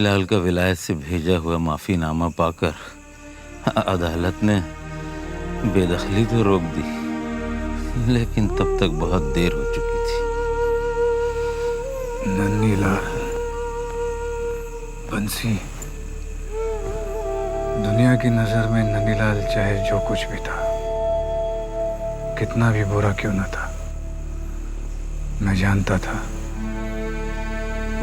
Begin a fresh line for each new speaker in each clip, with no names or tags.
नन्हीलाल का विलायत से भेजा हुआ माफीनामा पाकर अदालत ने बेदखली तो रोक दी, लेकिन तब तक बहुत देर हो चुकी थी।
नन्हीलाल, बंसी, दुनिया की नजर में नन्हीलाल चाहे जो कुछ भी था, कितना भी बुरा क्यों न था, मैं जानता था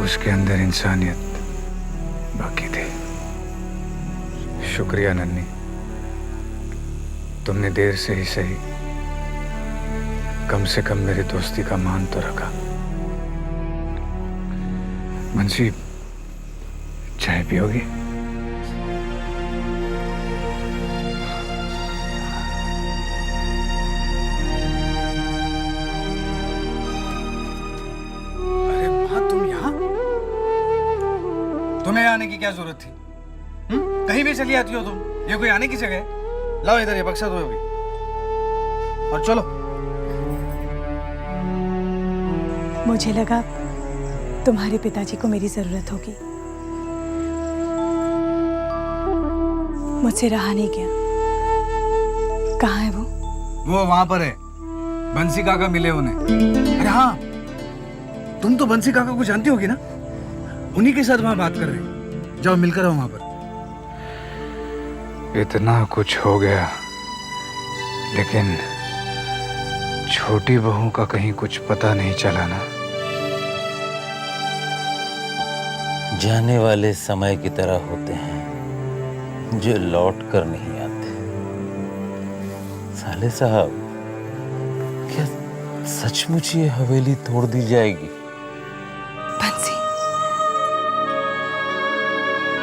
उसके अंदर इंसानियत बाकी थी। शुक्रिया नन्ही, तुमने देर से ही सही कम से कम मेरी दोस्ती का मान तो रखा। बंसी, चाय पियोगी?
अरे माँ, तुम यहाँ? तुम्हें आने की क्या जरूरत थी? कहीं भी चली आती हो तुम। ये कोई आने की जगह है? लाओ इधर ये बक्सा दो अभी और चलो।
मुझे लगा तुम्हारे पिताजी को मेरी जरूरत होगी, मुझसे रहा नहीं गया। कहाँ है वो?
वो वहां पर है, बंसी काका मिले उन्हें। अरे हाँ, तुम तो बंसी काका को जानती होगी ना, उन्हीं के साथ वहां बात कर रहे। जाओ मिलकर आओ वहां पर।
इतना कुछ हो गया, लेकिन छोटी बहू का कहीं कुछ पता नहीं चला ना।
जाने वाले समय की तरह होते हैं जो लौट कर नहीं आते। साले साहब, क्या सचमुच ये हवेली तोड़ दी जाएगी?
बंसी,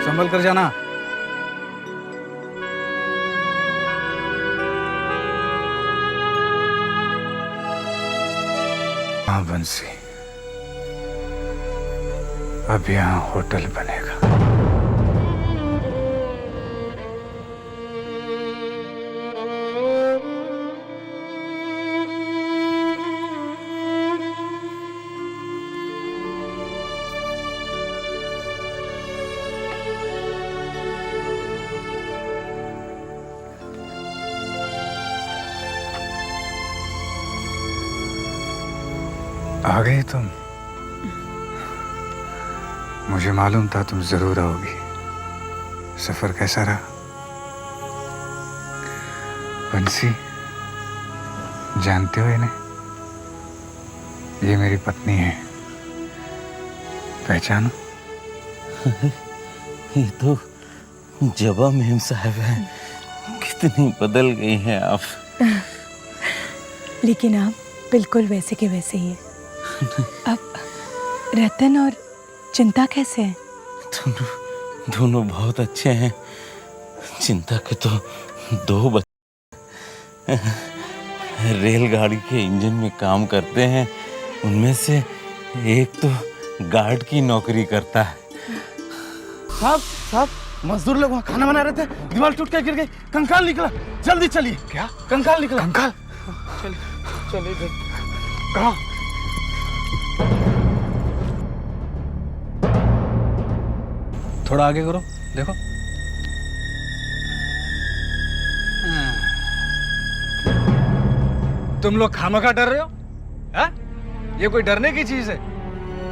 संभल कर जाना।
हाँ बंसी, अब यहाँ होटल बनेगा। आ गए तुम? मुझे मालूम था तुम जरूर आओगी। सफर कैसा रहा? बंसी, जानते हो इन्हें? ये मेरी पत्नी है, पहचानो?
ये तो जबा मेम साहब हैं। कितनी बदल गई हैं आप।
लेकिन आप बिल्कुल वैसे के वैसे ही है। अब रतन और चिंता कैसे हैं?
दोनों बहुत अच्छे हैं। चिंता के तो 2 बच्चे रेलगाड़ी के इंजन में काम करते हैं। उनमें से एक तो गार्ड की नौकरी करता है।
साहब साहब, मजदूर लोग वहाँ खाना बना रहे थे, दीवार टूट के गिर गई, कंकाल निकला। जल्दी चलिए।
क्या?
कंकाल निकला।
कंकाल?
चलिए चलिए।
कहाँ?
थोड़ा आगे करो, देखो। तुम लोग खामखा डर रहे हो? है? ये कोई डरने की चीज है?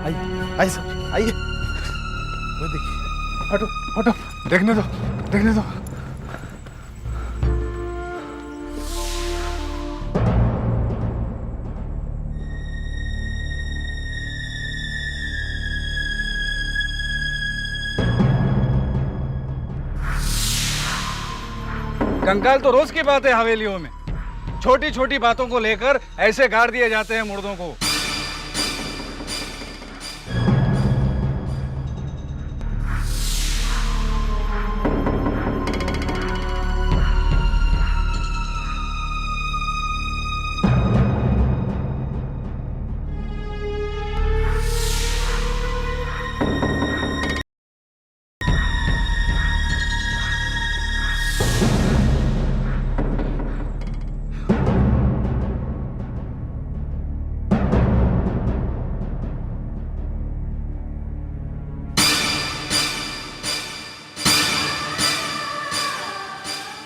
आइए आइए सब आइए। वो देखिए, हटो हटो,
देखने दो, देखने दो।
कंकाल तो रोज की बात है हवेलियों में। छोटी छोटी बातों को लेकर ऐसे गाड़ दिए जाते हैं मुर्दों को।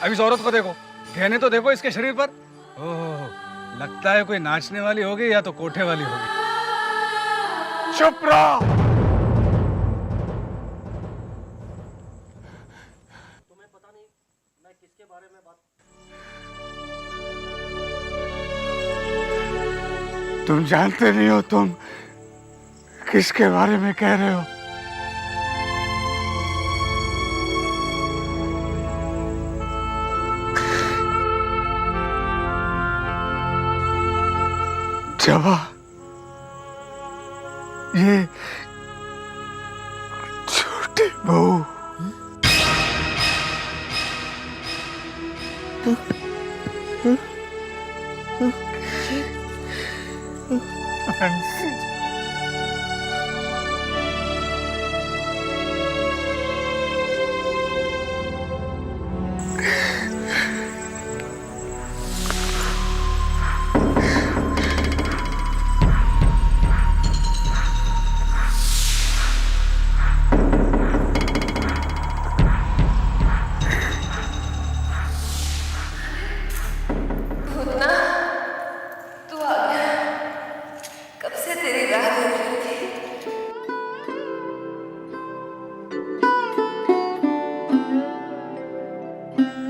अब इस औरत को देखो, गहने तो देखो इसके शरीर पर। ओह, लगता है कोई नाचने वाली होगी या तो कोठे वाली होगी।
चुप रहो। तुम जानते नहीं हो तुम किसके बारे में कह रहे हो। जवा, ये छोटी बहू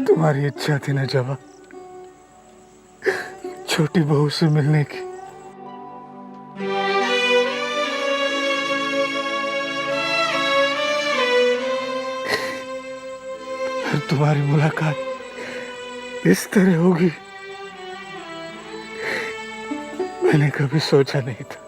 तुम्हारी इच्छा थी ना जवा, छोटी बहू से मिलने की। फिर तुम्हारी मुलाकात इस तरह होगी, मैंने कभी सोचा नहीं था।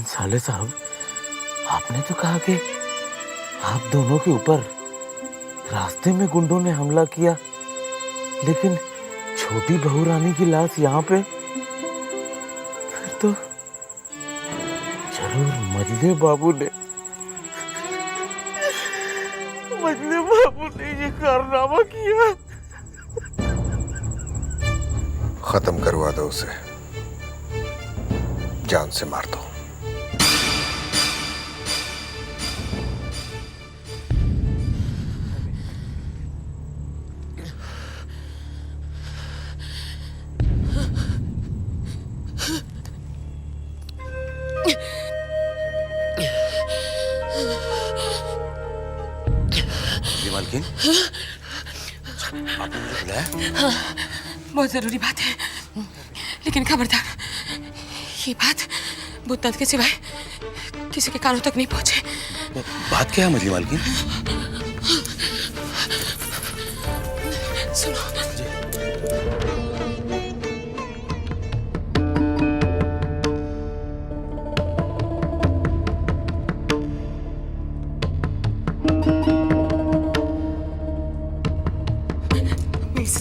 साले साहब, आपने तो कहा कि आप दोनों के ऊपर रास्ते में गुंडों ने हमला किया, लेकिन छोटी बहू रानी की लाश यहाँ पे, फिर तो जरूर मजले बाबू ने ये कारनामा किया।
खत्म करवा दो उसे, जान से मार दो।
मालकिन, आपने मुझे बुलाया?
हाँ, बहुत जरूरी बात है, लेकिन खबरदार, ये बात भूतनाथ के सिवाय किसी के कानों तक नहीं पहुंचे।
बात क्या है मजली मालकिन?
सुनो,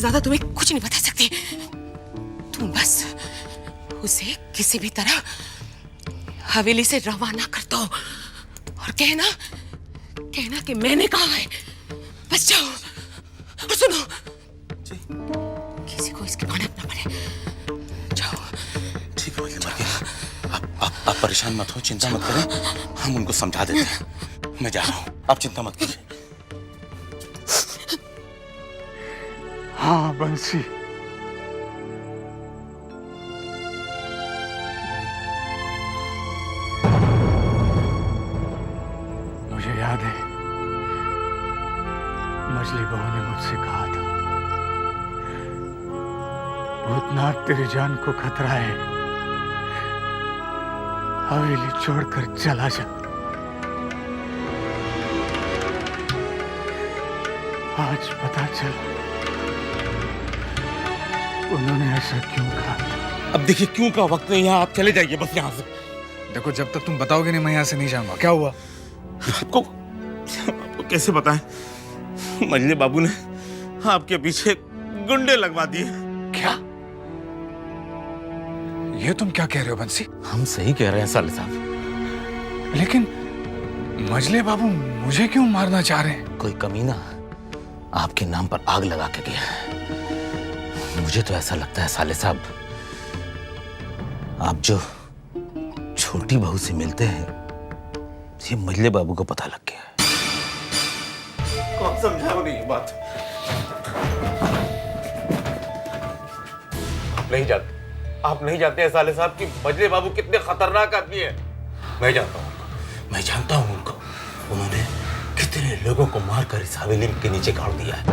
ज्यादा तुम्हें कुछ नहीं बता सकती। तुम बस उसे किसी भी तरह हवेली से रवाना कर दो और कहना कि मैंने कहा है। बस जाओ और सुनो, किसी को इसके भनक ना पड़े। जाओ।
ठीक है, आप परेशान मत हो, चिंता मत करें, हम उनको समझा देते हैं। मैं जा रहा हूँ, आप चिंता मत कीजिए।
हाँ बंसी, मुझे याद है मछली बहू ने मुझसे कहा था, भूतनाथ तेरी जान को खतरा है, हवेली छोड़कर चला जा। आज पता चला उन्होंने ऐसा क्यों कहा।
अब देखिए, क्यों का वक्त नहीं है, आप चले जाइए बस यहाँ से।
देखो, जब तक तुम बताओगे नहीं मैं यहाँ से नहीं जाऊंगा। क्या हुआ?
आपको कैसे बताएं? मजले बाबू ने आपके पीछे गुंडे लगवा दिए।
क्या? ये तुम क्या कह रहे हो बंसी?
हम सही कह रहे हैं साले साहब।
लेकिन मजले बाबू मुझे क्यों मारना चाह रहे हैं?
कोई कमीना आपके नाम पर आग लगा के गया है। मुझे तो ऐसा लगता है साले साहब, आप जो छोटी बहू से मिलते हैं ये मजले बाबू को पता लग गया है।
कौन समझा उन्हें ये बात? आप नहीं जानते हैं साले साहब कि मजले बाबू कितने खतरनाक आदमी है। मैं जानता हूँ,
मैं जानता हूं उनको। उन्होंने कितने लोगों को मारकर इस हवेली के नीचे गाड़ दिया है।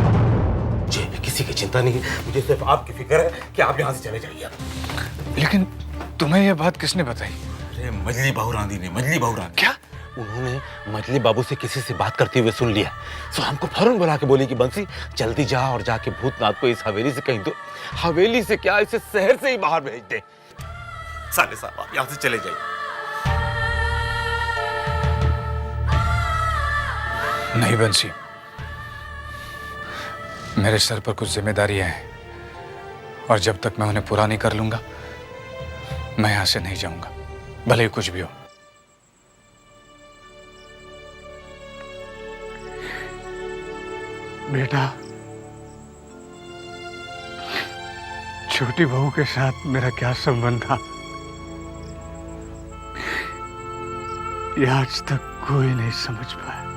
मुझे भी किसी की चिंता नहीं है, मुझे सिर्फ आपकी फिक्र है कि आप यहाँ से चले जाइए।
लेकिन तुम्हें यह बात किसने बताई?
अरे मजली बाबू रांधी ने, मजली बाबू रांधी।
क्या?
उन्होंने मजली बाबू से किसी से बात करते हुए सुन लिया, तो हमको फौरन बुला के बोली कि बंसी जल्दी जा और जाके भूतनाथ को इस हवेली से कहीं दो, हवेली से क्या इसे शहर से ही बाहर भेज दे।
साले साहब आप यहाँ से चले जाइए।
नहीं बंसी, मेरे सर पर कुछ जिम्मेदारियां हैं और जब तक मैं उन्हें पूरा नहीं कर लूंगा मैं यहां से नहीं जाऊंगा, भले ही कुछ भी हो। बेटा, छोटी बहू के साथ मेरा क्या संबंध था ये आज तक कोई नहीं समझ पाया।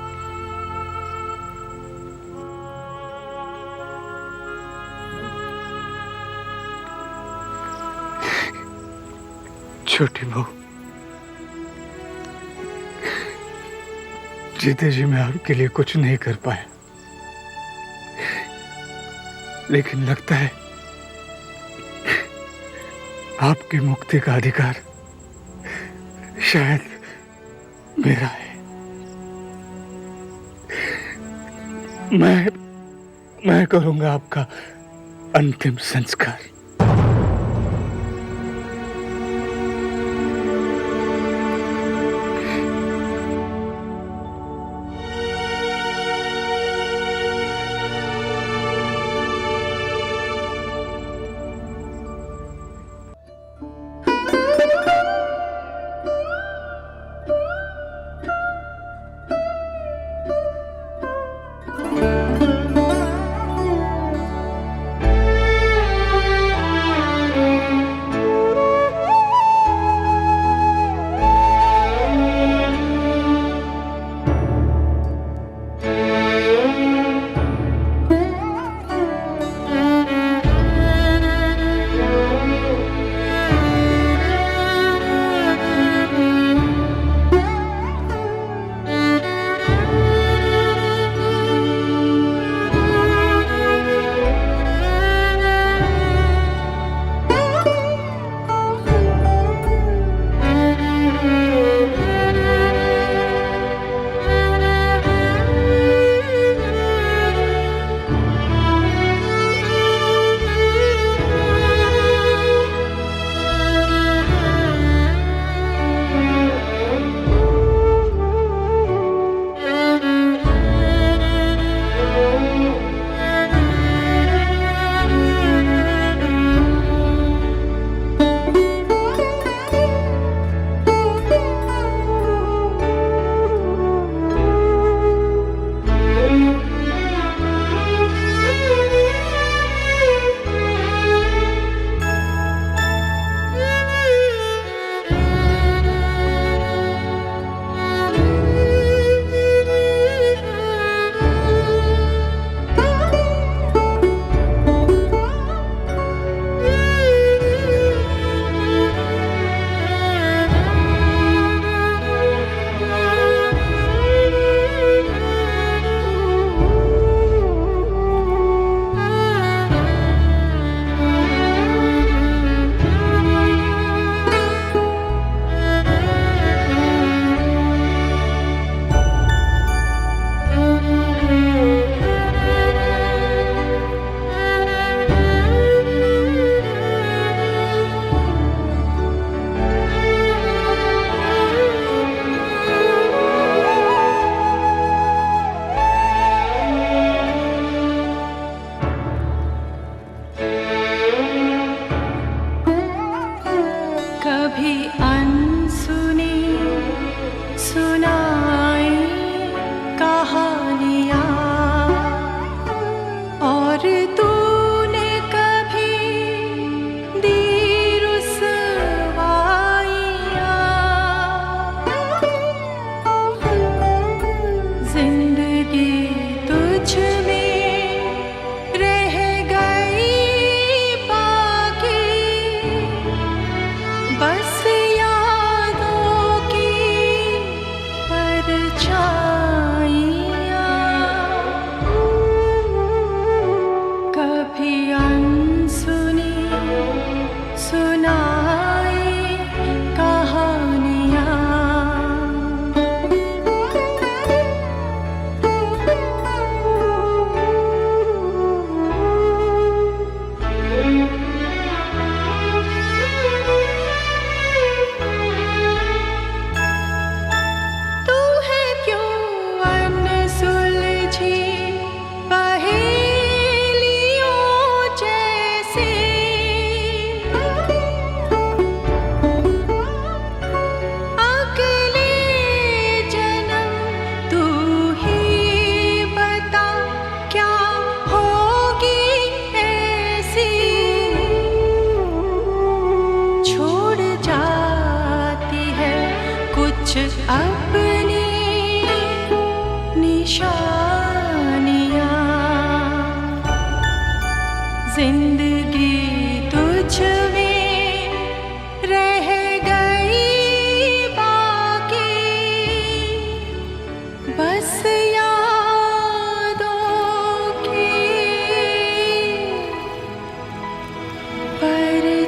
छोटी बहू, जीते जी मैं आपके लिए कुछ नहीं कर पाया, लेकिन लगता है आपकी मुक्ति का अधिकार शायद मेरा है। मैं करूंगा आपका अंतिम संस्कार।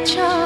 छा